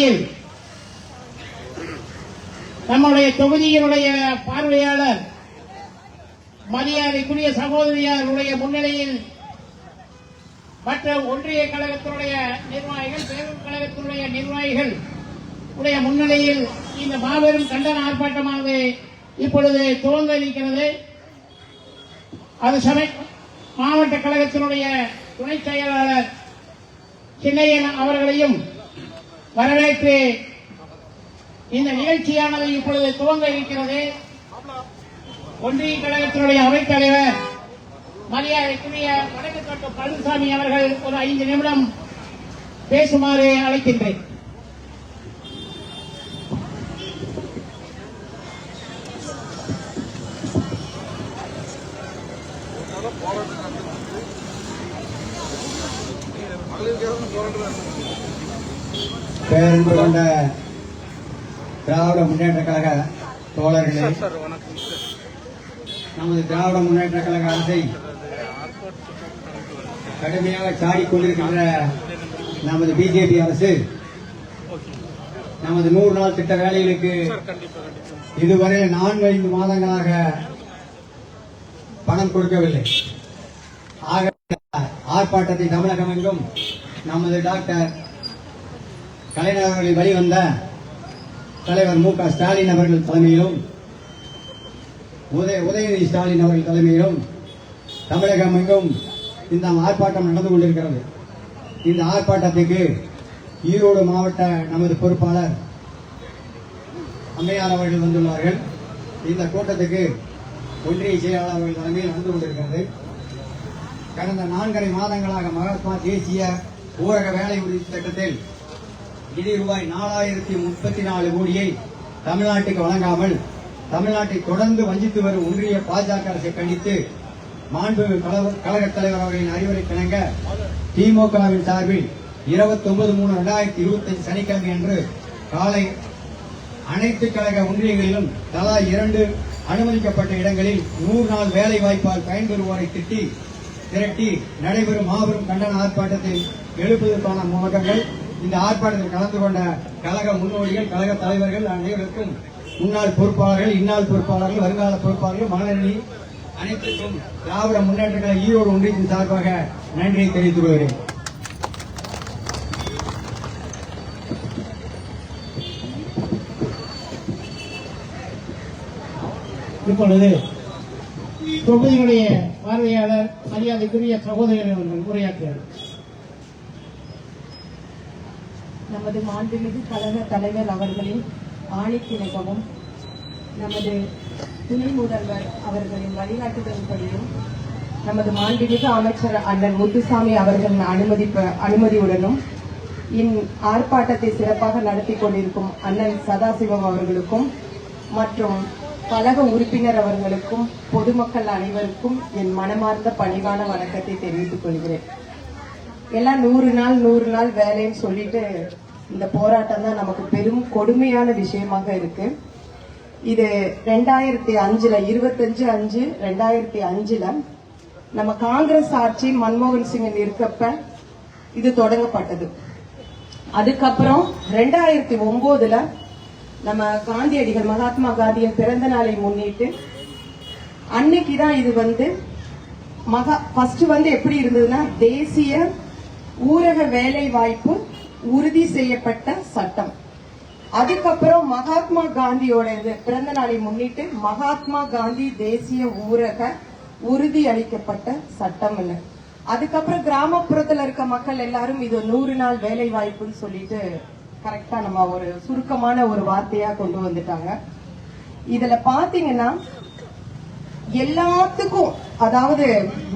வகையில் நம்முடைய தொகுதியினுடைய பார்வையாளர் மரியாதைக்குரிய சகோதரியாருடைய முன்னிலையில் மற்ற ஒன்றிய கழகத்தினுடைய நிர்வாகிகள், பேரூர் கழகத்தினுடைய நிர்வாகிகள் உடைய முன்னிலையில் இந்த மாபெரும் கண்டன ஆர்ப்பாட்டமானது இப்பொழுது துவங்க இருக்கிறது. அது மாவட்ட கழகத்தினுடைய துணை செயலாளர் சின்னையன் அவர்களையும் வரவேற்று இந்த நிகழ்ச்சியானது இப்பொழுது துவங்க இருக்கிறது. ஒன்றிய கழகத்தினுடைய அவைத் தலைவர் மரியாதைக்குரிய வடக்குக்கோட்டை பழனிசாமி அவர்கள் ஒரு 5 நிமிடம் பேசுமாறு அழைக்கின்றேன். பேரன்பு கொண்ட திராவிட முன்னேற்ற கழக தோழர்களே, நமது திராவிட முன்னேற்ற கழக அரசை கடுமையாக சாடிக்கொண்டிருக்கின்ற நமது பிஜேபி அரசு நமது 100 நாள் திட்ட வேலைகளுக்கு இதுவரை 4-5 மாதங்களாக பணம் கொடுக்கவில்லை. ஆக ஆர்ப்பாட்டத்தை தமிழகம் எங்கும் நமது டாக்டர் கலைஞர் அவர்களின் வழிவந்த தலைவர் மு.க. ஸ்டாலின் அவர்கள் தலைமையிலும் உதயநிதி ஸ்டாலின் அவர்கள் தலைமையிலும் தமிழகம் எங்கும் இந்த ஆர்ப்பாட்டம் நடந்து கொண்டிருக்கிறது. இந்த ஆர்ப்பாட்டத்துக்கு ஈரோடு மாவட்ட நமது பொறுப்பாளர் அம்மையார் அவர்கள் வந்துள்ளார்கள். இந்த கூட்டத்துக்கு ஒன்றிய செயலாளர் அவர்கள் தலைமையில் நடந்து கொண்டிருக்கிறது. கடந்த 4.5 மாதங்களாக மகாத்மா தேசிய ஊரக வேலை உறுதி திட்டத்தில் நிதி ரூபாய் 4034 கோடியை தமிழ்நாட்டுக்கு வழங்காமல் தமிழ்நாட்டை தொடர்ந்து வஞ்சித்து வரும் ஒன்றிய பாஜக அரசை கண்டித்து மாண்புமிகு கழக தலைவர் அவர்களின் அறிவுரை கிணங்க திமுகவின் சார்பில் 29/3/2025 சனிக்கிழமை அன்று காலை அனைத்து கழக ஒன்றியங்களிலும் தலா 2 அனுமதிக்கப்பட்ட இடங்களில் 100 நாள் வேலை வாய்ப்பால் பயன்பெறுவோரை திரட்டி நடைபெறும் மாபெரும் கண்டன ஆர்ப்பாட்டத்தை எழுப்புவதற்கான முழக்கங்கள். இந்த ஆர்ப்பாட்டத்தில் கலந்து கொண்ட கழக முன்னோடிகள், கழக தலைவர்கள் அனைவருக்கும் முன்னாள் பொறுப்பாளர்கள், இந்நாள் பொறுப்பாளர்கள், வருங்கால பொறுப்பாளர்கள், மகளிரணி அனைத்திற்கும் திராவிட முன்னேற்ற கழக ஈரோடு ஒன்றியத்தின் சார்பாக நன்றியை தெரிவித்துக் கொள்கிறேன். இப்பொழுது தொகுதியினுடைய பார்வையாளர் மரியாதைக்குரிய சகோதரர்கள் அவர்கள் உரையாற்றுகிறார். நமது மாண்புமிகு கழக தலைவர் அவர்களின் ஆணைக்கிணக்கவும் நமது துணை முதல்வர் அவர்களின் வழிகாட்டுதல்படியும் நமது மாண்புமிகு அமைச்சர் அண்ணன் முத்துசாமி அவர்களின் அனுமதியுடனும் ஆர்ப்பாட்டத்தை சிறப்பாக நடத்தி கொண்டிருக்கும் அண்ணன் சதாசிவம் அவர்களுக்கும் மற்றும் கழக உறுப்பினர் அவர்களுக்கும் பொதுமக்கள் அனைவருக்கும் என் மனமார்ந்த பணிவான வணக்கத்தை தெரிவித்துக் கொள்கிறேன். எல்லாம் 100 நாள் வேலைன்னு சொல்லிட்டு இந்த போராட்டம் தான் நமக்கு பெரும் கொடுமையான விஷயமாக இருக்கு. இது 2005 25/5/2005 நம்ம காங்கிரஸ் ஆட்சி மன்மோகன் சிங் இருக்கப்ப இது தொடங்கப்பட்டது. அதுக்கப்புறம் 2009 நம்ம காந்தியடிகள் மகாத்மா காந்தியின் பிறந்த நாளை முன்னிட்டு அன்னைக்குதான் இது ஃபர்ஸ்ட் எப்படி இருந்ததுன்னா தேசிய ஊரக வேலை வாய்ப்பு உறுதி செய்யப்பட்ட சட்டம். அதுக்கப்புறம் மகாத்மா காந்தியோட பிறந்த நாளை முன்னிட்டு மகாத்மா காந்தி தேசிய ஊரக உறுதி அளிக்கப்பட்ட சட்டம் இல்ல. அதுக்கப்புறம் கிராமப்புறத்துல இருக்க மக்கள் எல்லாரும் இது 100 நாள் வேலை வாய்ப்புன்னு சொல்லிட்டு கரெக்டா நம்ம ஒரு சுருக்கமான ஒரு வார்த்தையா கொண்டு வந்துட்டாங்க. இதுல பாத்தீங்கன்னா எல்லாத்துக்கும், அதாவது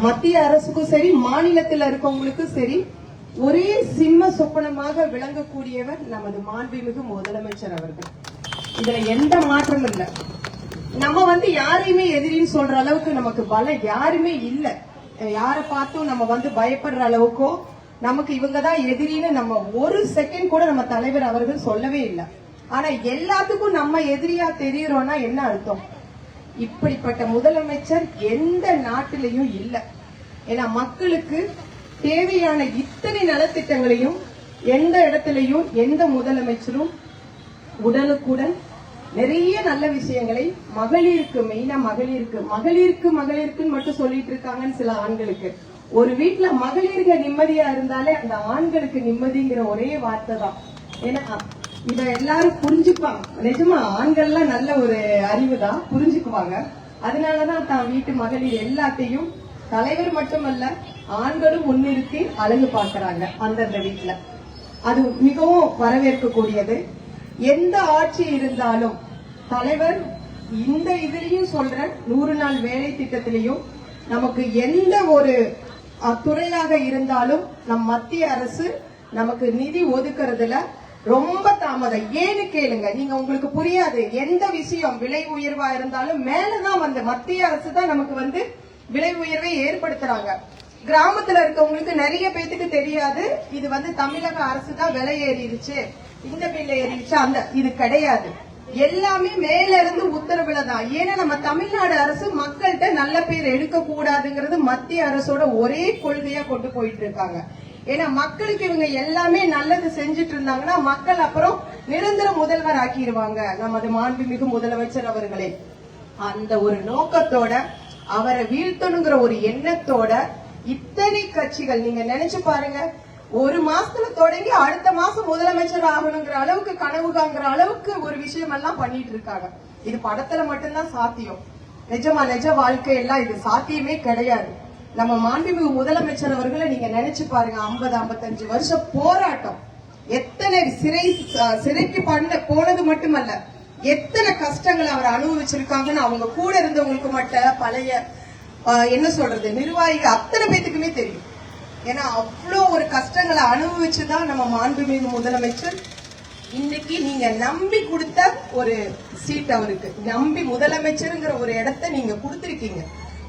மத்திய அரசுக்கும் சரி மாநிலத்தில் இருக்கவங்களுக்கும் சரி ஒரே சிம்ம சொப்பனமாக விளங்கக்கூடியவர் நமது மாண்புமிகு முதலமைச்சர் அவர்கள். இதுல எந்த மாற்றமும் இல்ல. நம்ம யாரையுமே எதிரின்னு சொல்ற அளவுக்கு நமக்கு பலம் யாருமே இல்ல. யாரை பார்த்தும் நம்ம பயப்படுற அளவுக்கோ நமக்கு இவங்கதான் எதிரின்னு நம்ம ஒரு செகண்ட் கூட நம்ம தலைவர் அவர்கள் சொல்லவே இல்லை. ஆனா எல்லாத்துக்கும் நம்ம எதிரியா தெரியுறோம்னா என்ன அர்த்தம்? இப்படிப்பட்ட முதலமைச்சர் எந்த நாட்டிலையும் இல்ல. ஏன்னா மக்களுக்கு தேவையான இத்தனை நலத்திட்டங்களையும் எந்த இடத்துலயும் எந்த முதலமைச்சரும் உடனுக்குடன் நிறைய நல்ல விஷயங்களை மகளிருக்கு, மெயினா மகளிருக்குன்னு மட்டும் சொல்லிட்டு இருக்காங்கன்னு சில ஆண்களுக்கு. ஒரு வீட்டுல மகளிர்கள் நிம்மதியா இருந்தாலே அந்த ஆண்களுக்கு நிம்மதிங்கிற ஒரே வார்த்தை தான். ஏன்னா இத எல்லாரும் புரிஞ்சுப்பாங்க. நிஜமா ஆண்கள்லாம் நல்ல ஒரு அறிவு தான், புரிஞ்சுக்குவாங்க. அதனாலதான் தான் வீட்டு மகளிர் எல்லாத்தையும் தலைவர் மட்டுமல்ல ஆண்களும் முன்னிறுத்தி அழகு பார்க்கறாங்க அந்தந்த வீட்டுல. அது மிகவும் வரவேற்கக்கூடியது. எந்த ஆட்சி இருந்தாலும் தலைவர் இந்த இதுலயும் சொல்ற 100 நாள் வேலை திட்டத்திலையும் நமக்கு எந்த ஒரு துறையாக இருந்தாலும் நம் மத்திய அரசு நமக்கு நிதி ஒதுக்குறதுல ரொம்ப தாமதம். ஏன்னு கேளுங்க, நீங்க உங்களுக்கு புரியாது. எந்த விஷயம் விலை உயர்வா இருந்தாலும் மேலதான் வந்து மத்திய அரசு தான் நமக்கு விலை உயர்வை ஏற்படுத்துறாங்க. கிராமத்துல இருக்கவங்களுக்கு நிறைய பேத்துக்கு தெரியாது, இது தமிழக அரசு தான் விலை ஏறிடுச்சு, இந்த பில் ஏறிடுச்சு, அந்த இது கிடையாது. எல்லாமே மேல இருந்து உத்தரவுல தான். ஏன்னா நம்ம தமிழ்நாடு அரசு மக்கள்கிட்ட நல்ல பேர் எடுக்க கூடாதுங்கிறது மத்திய அரசோட ஒரே கொள்கையா கொண்டு போயிட்டு இருக்காங்க. ஏன்னா மக்களுக்கு இவங்க எல்லாமே நல்லது செஞ்சுட்டு இருந்தாங்கன்னா மக்கள் அப்புறம் நிரந்தர முதல்வர் ஆக்கிடுவாங்க நமது மாண்புமிகு முதலமைச்சர் அவர்களே. அந்த ஒரு நோக்கத்தோட அவரை வீழ்த்தணுங்கிற ஒரு எண்ணத்தோட இத்தனை கட்சிகள், நீங்க நினைச்சு பாருங்க, ஒரு மாசத்துல தொடங்கி அடுத்த மாசம் முதலமைச்சர் ஆகணுங்கிற அளவுக்கு கனவு காண்கிற அளவுக்கு ஒரு விஷயம் எல்லாம் பண்ணிட்டு இருக்காங்க. இது படத்துல மட்டும்தான் சாத்தியம். நிஜ வாழ்க்கை எல்லாம் இது சாத்தியமே கிடையாது. நம்ம மாண்புமிகு முதலமைச்சர் அவர்களை நீங்க நினைச்சு பாருங்க. 50-55 வருஷம் போராட்டம், எத்தனை சிறைக்கு போனது மட்டுமல்ல, எத்தனை கஷ்டங்களை அவர் அனுபவிச்சிருக்காங்கன்னு அவங்க கூட இருந்தவங்களுக்கு மட்டும் பழைய என்ன சொல்றது நிர்வாகிகள் அத்தனை பேத்துக்குமே தெரியும். ஏன்னா அவ்வளோ ஒரு கஷ்டங்களை அனுபவிச்சுதான் நம்ம மாண்புமிகு முதலமைச்சர் இன்னைக்கு நீங்க நம்பி கொடுத்த ஒரு சீட் அவருக்கு, நம்பி முதலமைச்சருங்கிற ஒரு இடத்தை நீங்க கொடுத்திருக்கீங்க.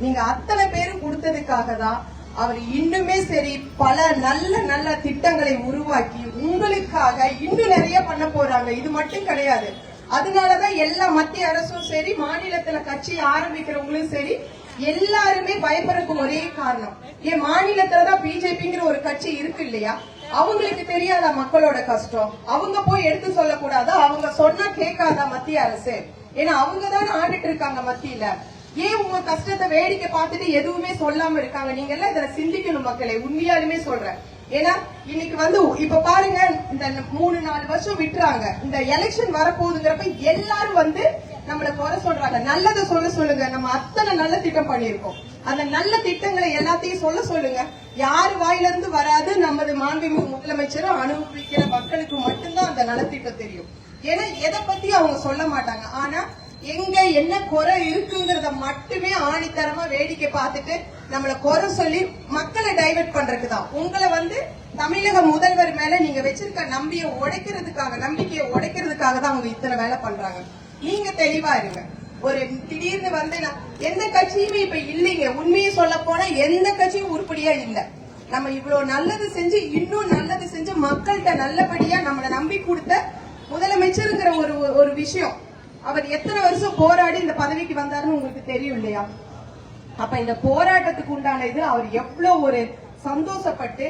நீங்க அத்தனை பேரும் கொடுத்ததுக்காக தான் அவர் இன்னுமே சரி பல நல்ல திட்டங்களை உருவாக்கி உங்களுக்காக இன்னும் நிறைய பண்ண போறாங்க. இது மட்டும் கிடையாது. அதனாலதான் எல்லா மத்திய அரசும் சரி, மாநிலத்துல கட்சி ஆரம்பிக்கிறவங்களும் சரி, எல்லாருமே பயப்படுறதுக்கு ஒரே காரணம், என் மாநிலத்துலதான் பிஜேபிங்கிற ஒரு கட்சி இருக்கு இல்லையா, அவங்களுக்கு தெரியாதா மக்களோட கஷ்டம், அவங்க போய் எடுத்து சொல்லக்கூடாதா, அவங்க சொன்னா கேட்காதா மத்திய அரசு, ஏன்னா அவங்கதான் ஆண்டுட்டு இருக்காங்க மத்தியில. ஏன் உங்க கஷ்டத்தை வேடிக்கை பார்த்துட்டு எதுவுமே சொல்லாம இருக்காங்க? நீங்க எல்லாம் இதுல சிந்திக்கணும் மக்களே, உண்மையாலுமே சொல்றேன். ஏன்னா இன்னைக்கு இப்ப பாருங்க, இந்த 3-4 வருஷம் விட்டுறாங்க, இந்த எலெக்ஷன் வரப்போகுதுங்கிறப்ப எல்லாரும் நம்மள குறை சொல்றாங்க. நல்லதை சொல்லுங்க, நம்ம அத்தனை நல்ல திட்டம் பண்ணிருக்கோம். அந்த நல்ல திட்டங்களை எல்லாத்தையும் சொல்லுங்க. யாரு வாயில இருந்து வராது, நமது மாண்புமிகு முதலமைச்சரும் அனுபவிக்கிற மக்களுக்கு மட்டும்தான் அந்த நலத்திட்டம் தெரியும். ஏன்னா எதை பத்தி அவங்க சொல்ல மாட்டாங்க. ஆனா எங்க என்ன குறை இருக்குங்கிறத மட்டுமே ஆணித்தரமா வேடிக்கை பார்த்துட்டு நம்மள குறை சொல்லி மக்களை டைவர்ட் பண்றதுக்குதான். உங்களை தமிழக முதல்வர் மேல நீங்க வச்சிருக்க நம்பிக்கையை உடைக்கிறதுக்காக தான் அவங்க இத்தனை வேலை பண்றாங்க. நீங்க தெளிவா இருங்க. ஒரு திடீர்னு எந்த கட்சியுமே இப்ப இல்லைங்க. உண்மையை சொல்ல போனா எந்த கட்சியும் உருப்படியா இல்ல. நம்ம இவ்வளவு நல்லது செஞ்சு இன்னும் நல்லது செஞ்சு மக்கள்கிட்ட நல்லபடியா நம்மளை நம்பி கொடுத்த முதலமைச்சருங்கிற ஒரு விஷயம், அவர் எத்தனை வருஷம் போராடி இந்த பதவிக்கு வந்தாருன்னு உங்களுக்கு தெரியும் இல்லையா? அப்ப இந்த போராட்டத்துக்கு உண்டான இது அவர் எவ்வளவு ஒரு சந்தோஷப்பட்டு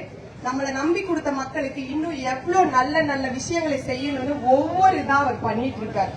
நம்மளை நம்பி கொடுத்த மக்களுக்கு இன்னும் எவ்வளவு நல்ல விஷயங்களை செய்யணும்னு ஒவ்வொரு இதா அவர் பண்ணிட்டு இருக்காரு.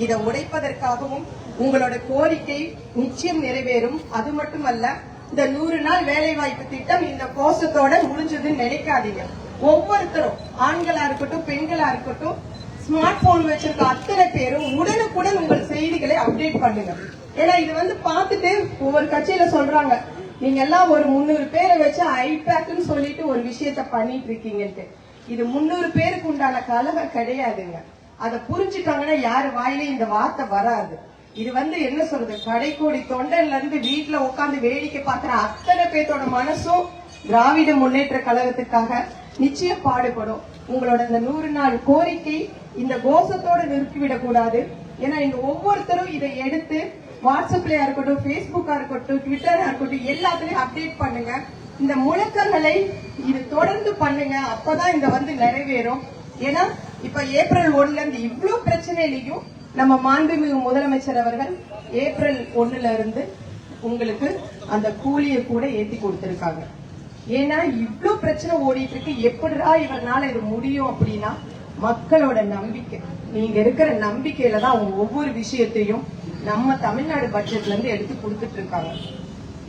இதை உடைப்பதற்காகவும் உங்களோட கோரிக்கை நிச்சயம் நிறைவேறும். அது மட்டுமல்ல, இந்த 100 நாள் வேலை வாய்ப்பு திட்டம் இந்த கோஷத்தோட முடிஞ்சதுன்னு நினைக்காதீங்க. ஒவ்வொருத்தரும், ஆண்களா இருக்கட்டும் பெண்களா இருக்கட்டும், ஸ்மார்ட் போன் வச்சிருக்க அத்தனை பேரும் உடனுக்குடன் உங்கள் செய்திகளை அப்டேட் பண்ணுங்க. ஏன்னா இது பார்த்துட்டு ஒவ்வொரு கட்சியில சொல்றாங்க, நீங்க எல்லாம் ஒரு 300 பேரை வச்சு ஐபேக்னு சொல்லிட்டு ஒரு விஷயத்த பண்ணிட்டு இருக்கீங்கன்ட்டு. இது 300 பேருக்கு உண்டான கலகம் கிடையாதுங்க. அதை புரிஞ்சுட்டாங்கன்னா யாரு வாயிலையும் இந்த வார்த்தை வராது. இது என்ன சொல்றது, கடைக்கோடி தொண்டன்ல இருந்து வீட்டுல உட்காந்து வேடிக்கை பார்க்கிற அத்தனை பேர்த்தோட மனசும் திராவிட முன்னேற்ற கழகத்துக்காக நிச்சயம் பாடுபடும். உங்களோட இந்த 100 நாள் கோரிக்கை இந்த கோஷத்தோட நிறுத்திவிடக் கூடாது. ஏன்னா இங்க ஒவ்வொருத்தரும் இதை எடுத்து வாட்ஸ்அப்லயா இருக்கட்டும், பேஸ்புக்கா இருக்கட்டும், ட்விட்டரா இருக்கட்டும், எல்லாத்துலயும் அப்டேட் பண்ணுங்க. இந்த முழக்கங்களை இது தொடர்ந்து பண்ணுங்க. அப்பதான் இந்த நிறைவேறும். ஏன்னா இப்ப ஏப்ரல் 1ல இருந்து இவ்வளவு பிரச்சனையிலையும் நம்ம மாண்புமிகு முதலமைச்சர் அவர்கள் ஏப்ரல் 1ல இருந்து உங்களுக்கு அந்த கூலியை கூட ஏத்தி கொடுத்திருக்காங்க. ஏன்னா இவ்ளோ பிரச்சனை ஓடிட்டு இருக்கு, எப்படிடா இவனால இது முடியும் அப்படின்னா மக்களோட நம்பிக்கை. நீங்க இருக்கிற நம்பிக்கையில தான் அவங்க ஒவ்வொரு விஷயத்தையும் நம்ம தமிழ்நாடு பட்ஜெட்ல இருந்து எடுத்து கொடுத்துட்டு இருக்காங்க.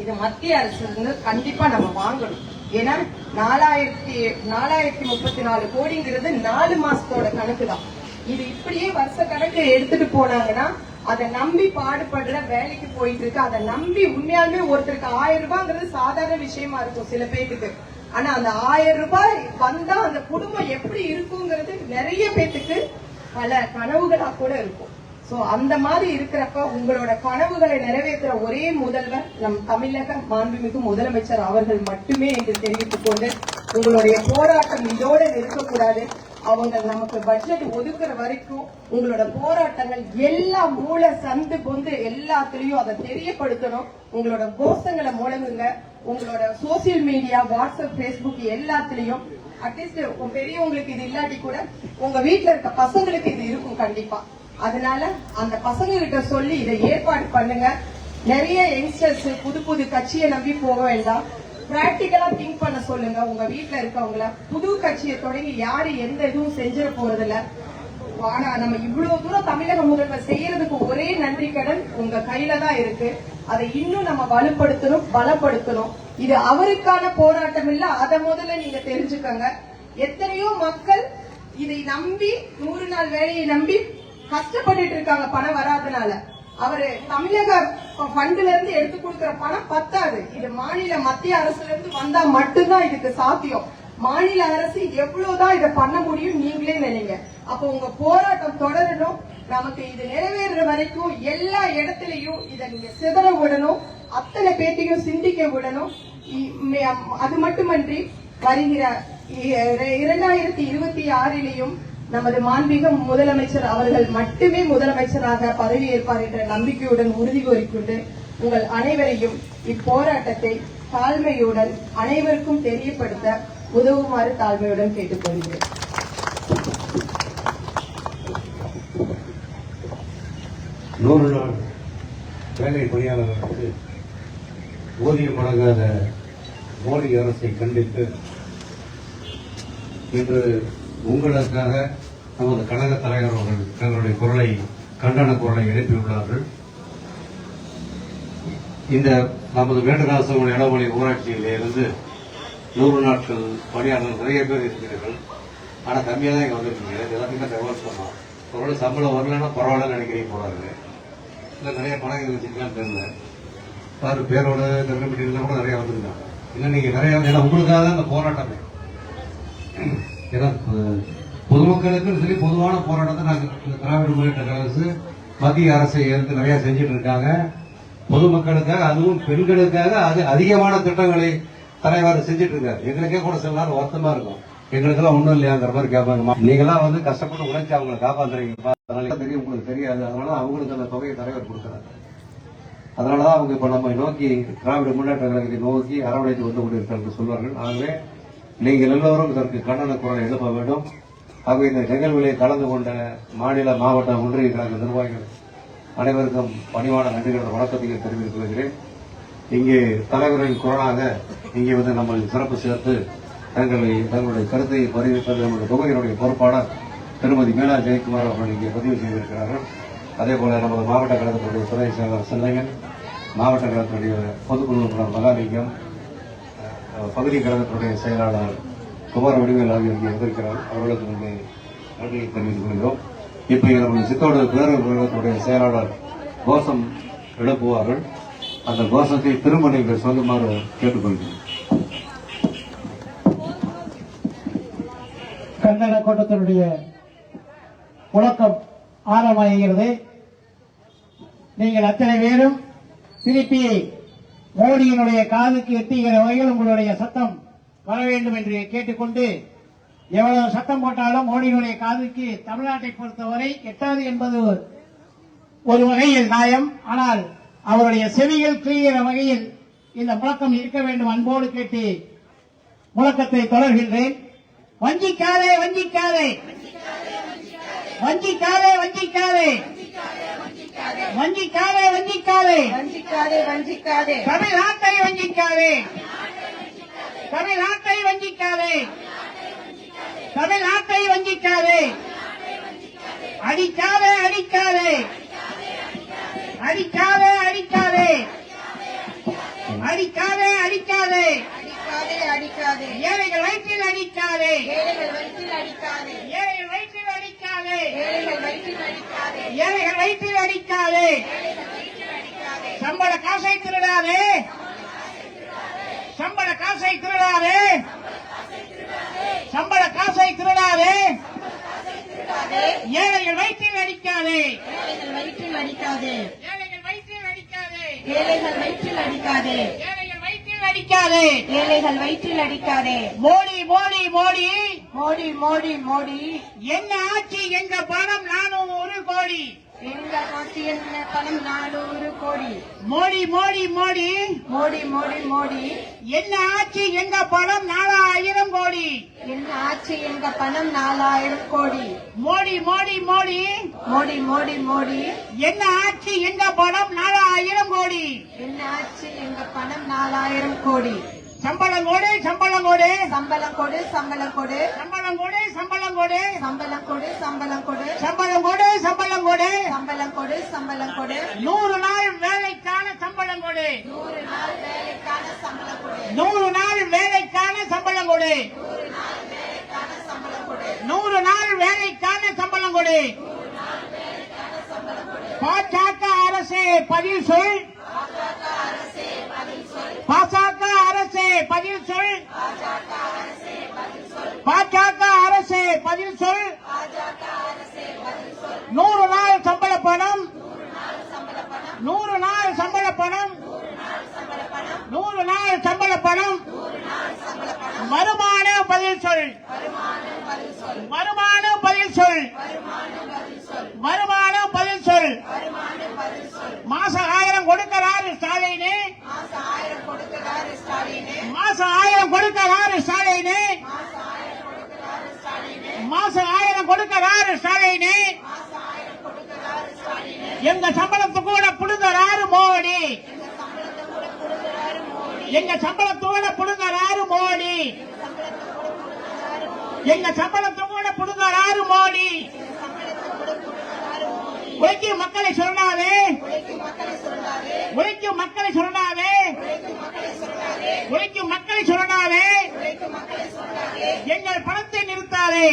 இது மத்திய அரசு இருந்து கண்டிப்பா நம்ம வாங்கணும். ஏன்னா 4034 கோடிங்கிறது 4 மாசத்தோட கணக்கு தான். இது இப்படியே வருஷ கணக்கு எடுத்துட்டு போனாங்கன்னா அதை நம்பி பாடுபடுற வேலைக்கு போயிட்டு இருக்கு. அதை நம்பி உண்மையாலுமே ஒருத்தருக்கு 1000 ரூபாய்ங்கிறது சாதாரண விஷயமா இருக்கும் சில பேருக்கு. ஆனா அந்த 1000 ரூபாய் வந்தா அந்த குடும்பம் எப்படி இருக்குங்கிறது நிறைய பேத்துக்கு பல கனவுகளா கூட இருக்கும். சோ அந்த மாதிரி இருக்கிறப்ப உங்களோட கனவுகளை நிறைவேற்ற ஒரே முதல்வர் நம் தமிழக மாண்புமிகு முதலமைச்சர் அவர்கள் மட்டுமே என்று தெரிவித்துக் கொண்டு உங்களுடைய போராட்டம் இதோட நிற்கக்கூடாது. அவங்க நமக்கு பட்ஜெட் ஒதுக்குற வரைக்கும் உங்களோட போராட்டங்கள் எல்லா மூல சந்து பொந்து எல்லாத்துலயும் அதை தெரியப்படுத்தணும். உங்களோட கோஷங்களை முழங்குங்க. உங்களோட சோசியல் மீடியா, வாட்ஸ்அப், பேஸ்புக் எல்லாத்துலயும் அட்லீஸ்ட் உங்க பெரியவங்களுக்கு இது இல்லாட்டி கூட உங்க வீட்டுல இருக்க பசங்களுக்கு இது இருக்கும் கண்டிப்பா. அதனால அந்த பசங்க கிட்ட சொல்லி இதை ஏற்பாடு பண்ணுங்க. நிறைய யங்ஸ்டர்ஸ் புது புது கட்சியை நம்பி போக வேண்டாம். பிராக்டிகலா திங்க் பண்ண சொல்லுங்க. உங்க வீட்டுல இருக்கவங்கள புது கட்சியை தொடங்கி யாரு எந்த இதுவும் செஞ்சிட போறது இல்ல. ஆனா நம்ம இவ்வளவு தூரம் தமிழக முதல்வர் செய்யறதுக்கு ஒரே நன்றி கடன் உங்க கையில தான் இருக்கு. அதை இன்னும் நம்ம வலுப்படுத்தணும், பலப்படுத்தணும். இது அவருக்கான போராட்டம் இல்ல, அதை முதல்ல நீங்க தெரிஞ்சுக்கங்க. எத்தனையோ மக்கள் இதை நம்பி 100 நாள் வேலையை நம்பி கஷ்டப்பட்டு இருக்காங்க பணம் வராதனால. அவரு தமிழக ஃபண்ட்ல இருந்து எடுத்து கொடுக்கிற பணம் பத்தாது. இது மாநில மத்திய அரசுல இருந்து வந்தா மட்டும்தான் இதுக்கு சாத்தியம். மாநில அரசு எவ்வளவுதான் இதை பண்ண முடியும் நீங்களே நினைங்க. அப்ப உங்க போராட்டம் தொடரணும். நமக்கு இது நிறைவேற வரைக்கும் எல்லா இடத்துலயும் இதை நீங்க சிதற விடணும். அத்தனை பேட்டையும் சிந்திக்க விடணும். அது மட்டுமன்றி வருகிற 2026 நமது மாண்புமிகு முதலமைச்சர் அவர்கள் மட்டுமே முதலமைச்சராக பதவியேற்பார் என்ற நம்பிக்கையுடன் உறுதி கூறிக்கொண்டு உங்கள் அனைவரையும் இப்போராட்டத்தை தாழ்மையுடன் அனைவருக்கும் தெரியப்படுத்த உதவுமாறு தாழ்மையுடன் கேட்டுக்கொள்கிறேன். நூறு நாள் வேலை பணியாளர்களுக்கு ஊதியம் வழங்காத மோடி அரசை கண்டித்து இன்று உங்களுக்காக நமது கழக தலைவர் அவர்கள் தங்களுடைய குரலை, கண்டன குரலை எழுப்பியுள்ளார்கள். இந்த நமது மேட்டுராசம் இடமொழி ஊராட்சியிலே இருந்து 100 நாட்கள் பணியாளர்கள் நிறைய பேர் இருக்கிறீர்கள். ஆனால் கம்மியாக தான் இங்கே வந்திருக்கீங்க. எல்லாத்தையுமே டெவலப் பண்ணலாம். ஒருவேளை சம்பளம் வரலன்னா பரவாயில்லன்னு நினைக்கிறீங்க போறாரு. இல்லை நிறைய பணம் வச்சிருக்கலான்னு தெரியல. பாரு பேரோட கமிட்டிலாம் கூட நிறைய வந்திருக்காங்க. இல்லை நீங்கள் நிறைய, ஏன்னா உங்களுக்காக தான் இந்த போராட்டமே. ஏன்னா பொதுமக்களுக்கு சரி பொதுவான போராட்டத்தை நாங்கள் திராவிட முன்னேற்ற அரசு மத்திய அரசை எடுத்து நிறைய செஞ்சுட்டு இருக்காங்க. பொதுமக்களுக்காக, அதுவும் பெண்களுக்காக அதிகமான திட்டங்களை தலைவர் செஞ்சுட்டு இருக்காரு. எங்களுக்கே கூட சில நாள் வருத்தமா இருக்கும். எங்களுக்கெல்லாம் ஒண்ணும் இல்லையாங்கிற மாதிரி கேட்பாங்க. நீங்களாம் வந்து கஷ்டப்பட்டு உழைச்சி அவங்களை காப்பாத்துறீங்கப்பா, அதனால தெரியும், உங்களுக்கு தெரியாது. அதனால அவங்களுக்கு அந்த தொகையை தலைவர் கொடுக்குறாரு. அதனாலதான் அவங்க இப்ப நம்ம நோக்கி திராவிட முன்னேற்ற கழகத்தை நோக்கி அரவணைத்து வந்து கொண்டிருக்கிறார்கள் சொல்வார்கள். ஆகவே நீங்கள் எல்லோரும் இதற்கு கண்டன குரலை எழுப்ப வேண்டும். ஆகவே இந்த நிகழ்வுகளை கலந்து கொண்ட மாநில, மாவட்ட, ஒன்றிய கழக நிர்வாகிகள் அனைவருக்கும் பணிவான நன்றிகள், வணக்கத்தையும் தெரிவித்துக் கொள்கிறேன். இங்கே தலைவரின் குரலாக இங்கே வந்து நம்ம சிறப்பு சேர்த்து தங்களுடைய கருத்தை பதிவிப்பது நம்முடைய தொகுதியினுடைய பொறுப்பாளர் திருமதி மீனா ஜெயக்குமார் அவர்கள் இங்கே பதிவு செய்திருக்கிறார்கள். அதே போல நமது மாவட்ட கழகத்தினுடைய துணை செயலாளர் செல்லையன், மாவட்ட கழகத்தினுடைய பொதுக்குழு உறுப்பினர் மகாலிங்கம், பகுதி கழகத்தினுடைய செயலாளர் குமார வடிவேல் ஆகியோர் இங்கே வந்திருக்கிறார்கள். அவர்களுக்கு நன்றியை தெரிவித்துக் கொள்கிறோம். இப்ப நம்முடைய சித்தோடு பேரூர் கழகத்தினுடைய செயலாளர் கோஷம் எழுப்புவார்கள். அந்த கோஷத்தை திரும்ப நீங்கள் சொல்லுமாறு கேட்டுக்கொள்கிறேன். கண்டன கூட்டத்தினுடைய முழக்கம் ஆரம்பமாகிறது. நீங்கள் அத்தனை பேரும் திருப்பி மோடியினுடைய காதுக்கு எட்டுகிற வகையில் உங்களுடைய சத்தம் வர வேண்டும் என்று கேட்டுக்கொண்டு, எவ்வளவு சத்தம் போட்டாலும் மோடியினுடைய காதுக்கு தமிழ்நாட்டை பொறுத்தவரை எட்டாது என்பது ஒரு வகையில் நியாயம். ஆனால் அவருடைய செவிகள் கிழிகிற வகையில் இந்த முழக்கம் இருக்க வேண்டும். அன்போடு கேட்டு முழக்கத்தை தொடர்கின்றேன். வஞ்சிக்காதே, வஞ்சிக்காதே, வஞ்சிக்காதே, வஞ்சிக்காதே, வஞ்சிக்காதே, வஞ்சிக்காதே, வஞ்சிக்காதே, வஞ்சிக்காதே, தமிழ்நாட்டை வஞ்சிக்காதே, தமிழ்நாட்டை வஞ்சிக்காதே தமிழ்நாட்டை வஞ்சிக்காதே அடிக்காதே அடிக்காதே அடிக்காதே அடிக்காதே அடிக்காதே அடிக்காதே அடிக்காதே ஏழைகள் வயிற்றில் அடிக்காதே ஏழைகள் வயிற்றில் அடிக்காதே ஏழைகள் வயிற்றில் அடிக்காதே ஏழைகள் வயிற்றில் அடிக்காதே ஏழைகள் வயிற்றில் அடிக்காதே சம்பள காசை திருடாதே சம்பள காசை திருடாதே சம்பள காசை திருடாதே ஏழைகள் வயிற்றில் அடிக்காதே ஏழைகள் வயிற்றில் அடிக்காதே ஏழைகள் வயிற்றில் அடிக்காதே ஏழைகள் வயிற்றில் அடிக்காதே ஏழைகள் வயிற்றில் அடிக்காதே ஏழைகள் வயிற்றில் அடிக்காதே மோடி மோடி மோடி மோடி மோடி மோடி என்ன ஆட்சி எங்க பணம் 400 கோடி எங்க ஆட்சியின் பணம் 400 கோடி மோடி மோடி மோடி மோடி மோடி மோடி என்ன ஆட்சி எங்க பணம் 4000 கோடி என்ன ஆட்சி எங்க பணம் 4000 கோடி மோடி மோடி மோடி மோடி மோடி மோடி என்ன ஆட்சி எங்க பணம் 4000 கோடி என்ன ஆட்சி எங்க பணம் 4000 கோடி சம்பளம் கொடு சம்பளம் கொடு சம்பளம் கொடு சம்பளம் கொடு சம்பளம் கொடு சம்பளம் கொடு சம்பளம் கொடு சம்பளம் கொடு சம்பளம் கொடு சம்பளம் கொடு சம்பளம் கொடு சம்பளம் கொடு 100 நாள் வேலைக்கான சம்பளம் கொடு 100 நாள் வேலைக்கான சம்பளம் கொடு 100 நாள் வேலைக்கான சம்பளம் கொடு 100 நாள் வேலைக்கான சம்பளம் கொடு பாஜக அரசே பதில் சொல் பாஜக அரசே பதில் சொல் பாஜக அரசே பதில் சொல் 100 நாள் சம்பள பணம் 100 நாள் சம்பள பணம் 100 நாள் சம்பள பணம் வருமான பதில் சொல் வருமான பதில் சொல் வருமான பதில் சொல் மாசம் 1000 கொடுக்கிறாரு ஸ்டாலினே மாசம் 1000 கொடுக்கிறாரு ஸ்டாலினே மாசம் 1000 கொடுக்கிறாரு ஸ்டாலினே எங்க சம்பளத்து கூட புடுங்கறாரு மோடி எங்க சம்பளத்து கூட புடுங்கறாரு மோடி எங்க சம்பளத்து கூட புடுங்கறாரு மோடி உழைக்கும் மக்களை சொல்லாதே உழைக்கும் மக்களை சொல்லாதே உழைக்கும் மக்களை சொல்லாதே எங்கள் பணத்தை நிறுத்தாதே